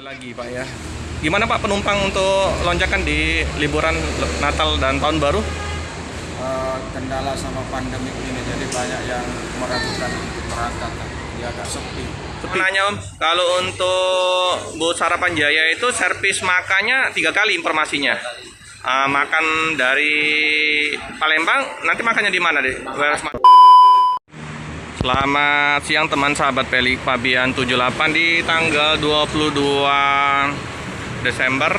Mulai lagi Pak ya. Gimana Pak penumpang untuk lonjakan di liburan Natal dan Tahun Baru? Kendala sama pandemik ini jadi banyak yang meragukan untuk berangkat, dia agak sepi. Nanya Om, kalau untuk bus Harapan Jaya itu servis makannya 3 kali informasinya. Makan dari Palembang, nanti makannya di mana deh? Selamat siang teman sahabat Pelik Fabian 78 di tanggal 22 Desember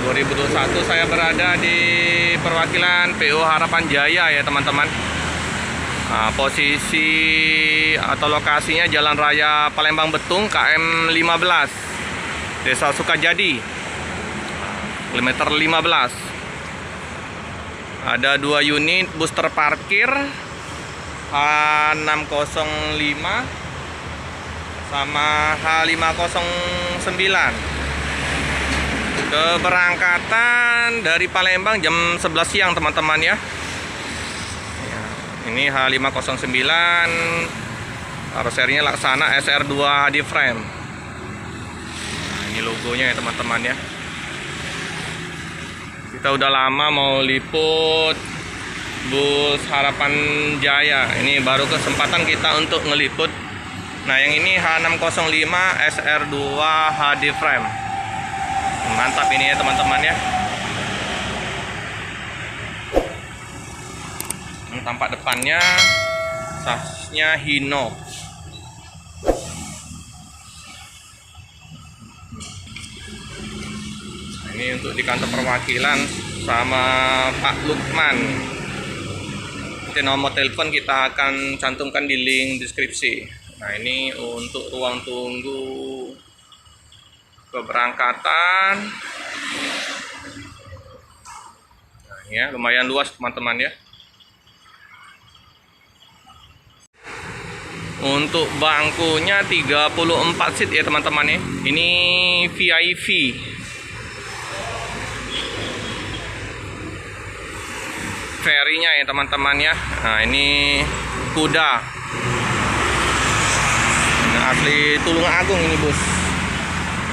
2021 saya berada di perwakilan PO Harapan Jaya ya teman-teman. Posisi atau lokasinya Jalan Raya Palembang Betung KM 15 Desa Sukajadi kilometer 15. Ada 2 unit bus terparkir H605 sama H509. Keberangkatan dari Palembang jam 11 siang teman-teman ya. Ini H509, karoserinya Laksana SR2 HD frame. Nah, ini logonya ya teman-teman ya. Kita udah lama mau liput bus Harapan Jaya. Ini baru kesempatan kita untuk ngeliput. Nah, yang ini H605 SR2 HD frame. Mantap ini ya teman-teman ya. Tampak depannya sasnya Hino. Nah, ini untuk di kantor perwakilan sama Pak Lukman. Nanti nomor telepon kita akan cantumkan di link deskripsi. Nah, ini untuk ruang tunggu keberangkatan. Nah, ya lumayan luas teman-teman ya. Untuk bangkunya 34 seat ya teman-teman ya. Ini VIP. Ferinya ya teman-teman ya. Nah, ini kuda. Nah, asli Tulungagung ini bos.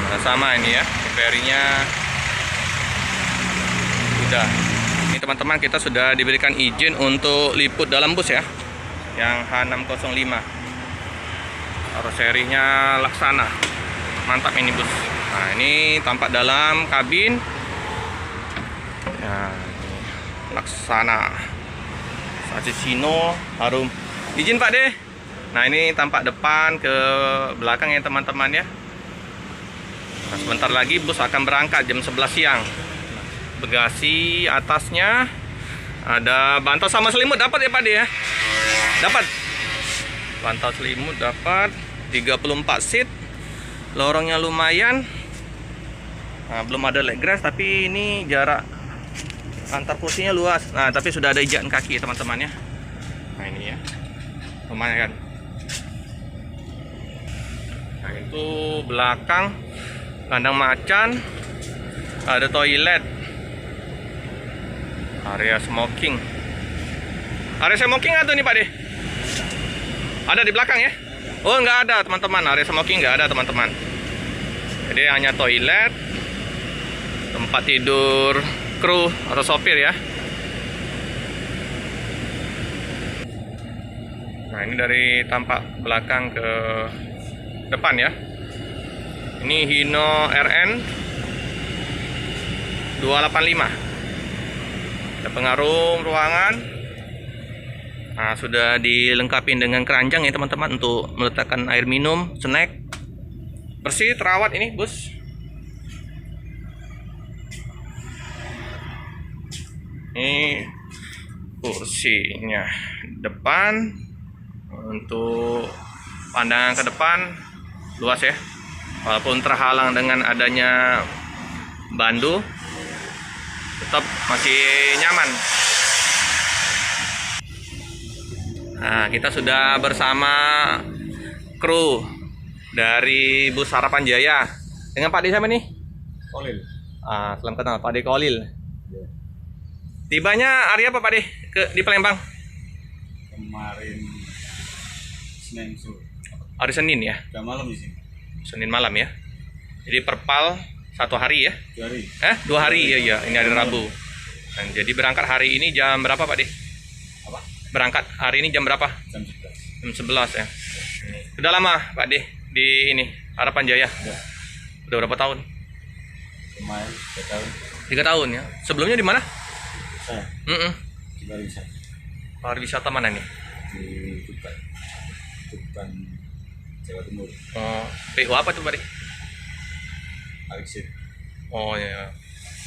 Nah, sama ini ya. Ferinya kuda. Ini teman-teman kita sudah diberikan izin untuk liput dalam bus ya. Yang H605. Karoserinya Laksana. Mantap ini bus. Nah, ini tampak dalam kabin. Nah, Laksana sasis Hino harum. Izin Pak deh. Nah, ini tampak depan ke belakang ya teman-teman ya. Nah, sebentar lagi bus akan berangkat jam 11 siang. Bagasi atasnya ada bantal sama selimut dapat ya Pak deh ya. Dapat. Bantal selimut dapat 34 seat. Lorongnya lumayan. Nah, belum ada leg rest tapi ini jarak antar kursinya luas. Nah, tapi sudah ada ijakan kaki teman-teman ya. Nah, ini ya. Lumayan kan. Nah, itu belakang kandang macan. Ada toilet. Area smoking. Area smoking ada nih Pak deh. Ada di belakang ya? Oh, nggak ada teman-teman. Area smoking nggak ada teman-teman. Jadi hanya toilet, tempat tidur kru atau sopir ya. Nah, ini dari tampak belakang ke depan ya. Ini Hino RN 285. Ada pengarum ruangan. Nah, sudah dilengkapi dengan keranjang ya teman-teman untuk meletakkan air minum, snack. Bersih, terawat ini bus. Ini kursinya depan. Untuk pandangan ke depan luas ya. Walaupun terhalang dengan adanya bandu, tetap masih nyaman. Nah, kita sudah bersama kru dari bus Harapan Jaya dengan Pak D siapa nih? Kolil. Selamat kenal Pak D Kolil. Tibanya hari apa Pak D di Palembang? Kemarin Senin sore. Hari Senin ya? Udah malam di sini. Senin malam ya. Jadi perpal 1 hari ya? 2 hari. 2 hari ya, ya. Ini hari Rabu. Nah, jadi berangkat hari ini jam berapa Pak De? Apa? Berangkat hari ini jam berapa? Jam 11. Jam 11 ya. Udah lama Pak De di ini Harapan Jaya? Ya. Udah berapa tahun? Lumayan 3 tahun. 3 tahun ya. Sebelumnya di mana? Saya di Barisan. Pariwisata mana nih? Di Tuban Jawa Timur. Oh, PO apa tuh Pak De? Alexit. Oh ya.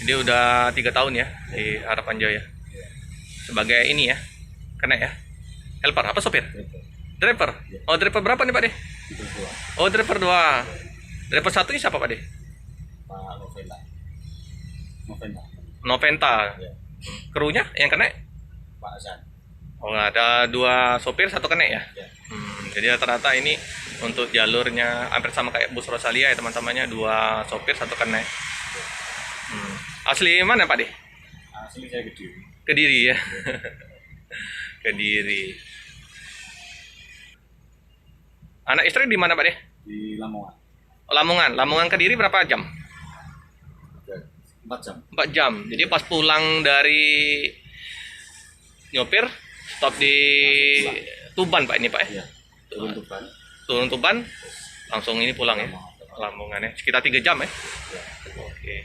Jadi udah 3 tahun ya di Harapan Jaya. Sebagai ini ya, kena ya. Helper apa sopir? Driver. Oh driver berapa nih Pak De? Itu 2. Oh driver 2. Driver 1 ini siapa Pak De? Pak Novela. Noventa. Ya. Krunya yang kena? Pak Azan. Oh ada 2 sopir 1 kena ya? Ya. Jadi rata-rata ini untuk jalurnya hampir sama kayak bus Rosalia ya teman-temannya, 2 sopir 1 kena. Asli mana Pak De? Asli saya Kediri. Kediri ya. Kediri. Anak istri di mana Pak De? Di Lamongan. Lamongan. Lamongan Kediri berapa jam? 4 jam. 4 jam. Jadi pas pulang dari nyopir stop di Tuban Pak ini Pak ya? Iya. Turun Tuban. Turun Tuban langsung ini pulang ya. Lamongan ya. Sekitar 3 jam ya. Ya. Oke.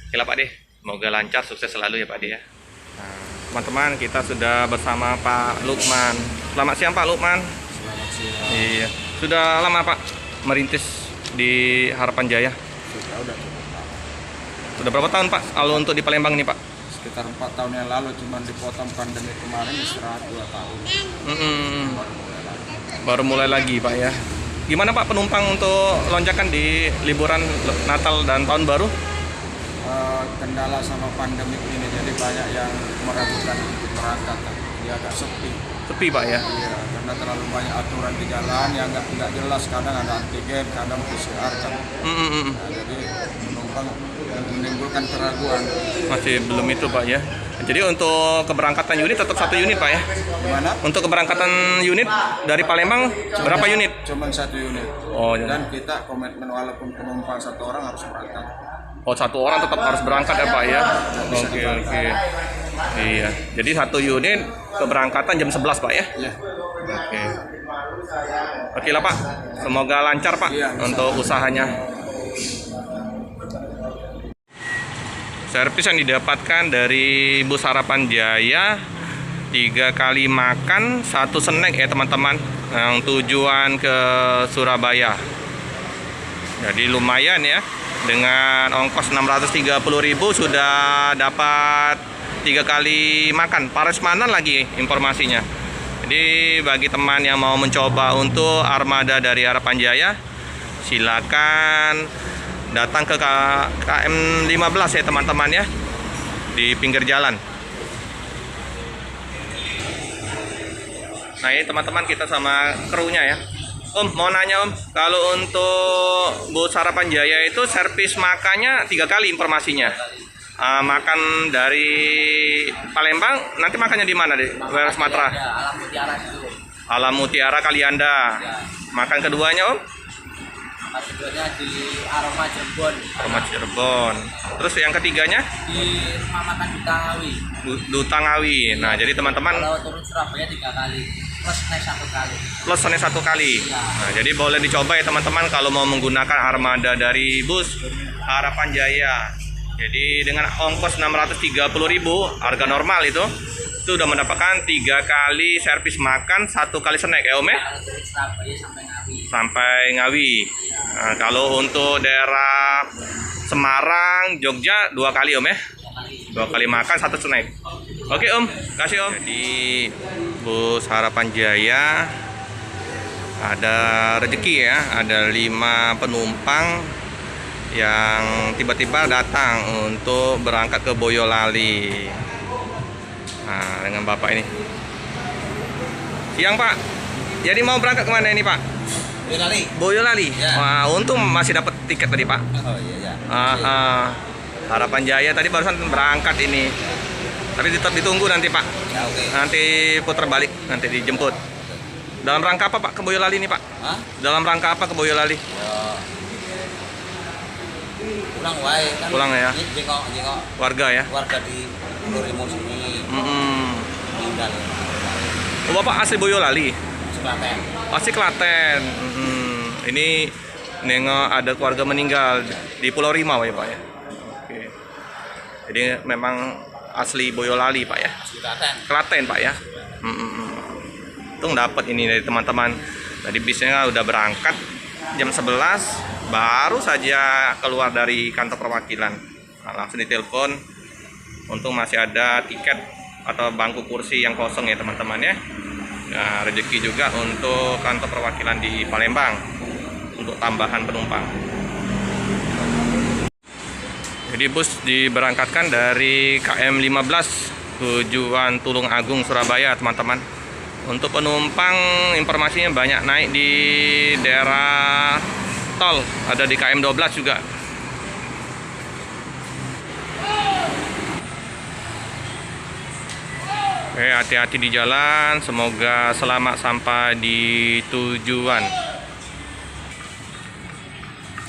Oke lah Pak De. Semoga lancar, sukses selalu ya Pak De ya. Nah, teman-teman kita sudah bersama Pak Lukman. Selamat siang Pak Lukman. Selamat siang. Iya. Sudah lama Pak merintis di Harapan Jaya? Udah cukup lama. Sudah berapa tahun Pak kalau untuk di Palembang nih Pak? Sekitar 4 tahun yang lalu, cuman dipotong pandemi kemarin, istirahat 2 tahun. Baru mulai lagi Pak ya. Gimana Pak penumpang untuk lonjakan di liburan Natal dan Tahun Baru? Kendala sama pandemi ini, jadi banyak yang meragukan untuk berangkat. Dia agak sepi. Sepi Pak ya? Iya, karena terlalu banyak aturan di jalan yang nggak jelas. Kadang ada antigen, kadang PCR kan. Nah, jadi penumpang menimbulkan keraguan. Masih belum itu Pak ya. Jadi untuk keberangkatan unit tetap 1 unit Pak ya? Gimana? Untuk keberangkatan unit dari Palembang berapa unit? Cuman 1 unit. Oh ya. Dan kita komitmen walaupun penumpang 1 orang harus berangkat. Oh 1 orang tetap harus berangkat ya Pak ya? Oke. Iya. Jadi 1 unit keberangkatan jam 11 Pak ya? Iya. Oke. Oke lah Pak. Semoga lancar Pak untuk usahanya. Servis yang didapatkan dari Bus Harapan Jaya 3 kali makan 1 snack ya teman-teman, yang tujuan ke Surabaya. Jadi lumayan ya, dengan ongkos 630.000 sudah dapat 3 kali makan. Parasmanan lagi informasinya. Jadi bagi teman yang mau mencoba untuk armada dari Harapan Jaya, silakan datang ke KM 15 ya teman-teman ya, di pinggir jalan. Nah ini teman-teman kita sama krunya ya. Om mau nanya Om, kalau untuk Bus Harapan Jaya itu servis makannya 3 kali informasinya. Makan dari Palembang, nanti makannya di mana deh? Daerah Sumatera. Alam Mutiara itu. Alam Mutiara Kalianda. Makan keduanya Om? Makan keduanya di Aroma Cirebon. Aroma Cirebon. Terus yang ketiganya? Di rumah makan Duta Ngawi. Duta Ngawi. Nah jadi teman-teman Kalau turun Surabaya 3 kali. Plus naik 1 kali. plus naik 1 kali. Nah, jadi boleh dicoba ya teman-teman kalau mau menggunakan armada dari Bus Harapan Jaya. Jadi dengan ongkos 630.000 harga normal itu udah mendapatkan 3 kali servis makan, 1 kali snack ya Om ya? Kalau turun Surabaya sampai Ngawi. Sampai Ngawi. Nah, kalau untuk daerah Semarang, Jogja 2 kali Om ya? 2 kali makan, 1 snack. Oke Om, kasih Om. Jadi Bus Harapan Jaya ada rezeki ya, ada 5 penumpang yang tiba-tiba datang untuk berangkat ke Boyolali. Nah, dengan Bapak ini. Siang Pak. Jadi mau berangkat kemana ini Pak? Boyolali. Boyolali. Ya. Wah, untung masih dapat tiket tadi Pak. Oh iya ya. Harapan Jaya tadi barusan berangkat ini. Tapi tetap ditunggu nanti Pak. Ya oke. Nanti putar balik, nanti dijemput. Dalam rangka apa Pak ke Boyolali ini Pak? Hah? Dalam rangka apa ke Boyolali? Ya. pulang wae kan. Pulang ya? Ini jengok Warga ya? warga di Pulau Rimo sini meninggal. Oh, Bapak asli Boyolali? Klaten. Asli Klaten. Ini nengok ada keluarga meninggal di Pulau Rimau ya Pak ya? Oke. Jadi memang asli Boyolali Pak ya? Asli Klaten. Klaten Pak ya? Untung dapat ini dari teman-teman. Tadi bisnya udah berangkat jam 11, baru saja keluar dari kantor perwakilan. Nah, langsung ditelepon. Untung masih ada tiket atau bangku kursi yang kosong ya teman-teman ya. Nah, rezeki juga untuk kantor perwakilan di Palembang untuk tambahan penumpang. Jadi bus diberangkatkan dari KM 15 tujuan Tulung Agung Surabaya teman-teman. Untuk penumpang informasinya banyak naik di daerah tol, ada di KM 12 juga. Oke, hati-hati di jalan, semoga selamat sampai di tujuan.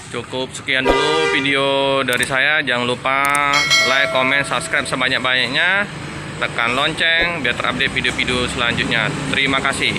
Cukup sekian dulu video dari saya. Jangan lupa like, comment, subscribe sebanyak-banyaknya. Tekan lonceng biar terupdate video-video selanjutnya. Terima kasih.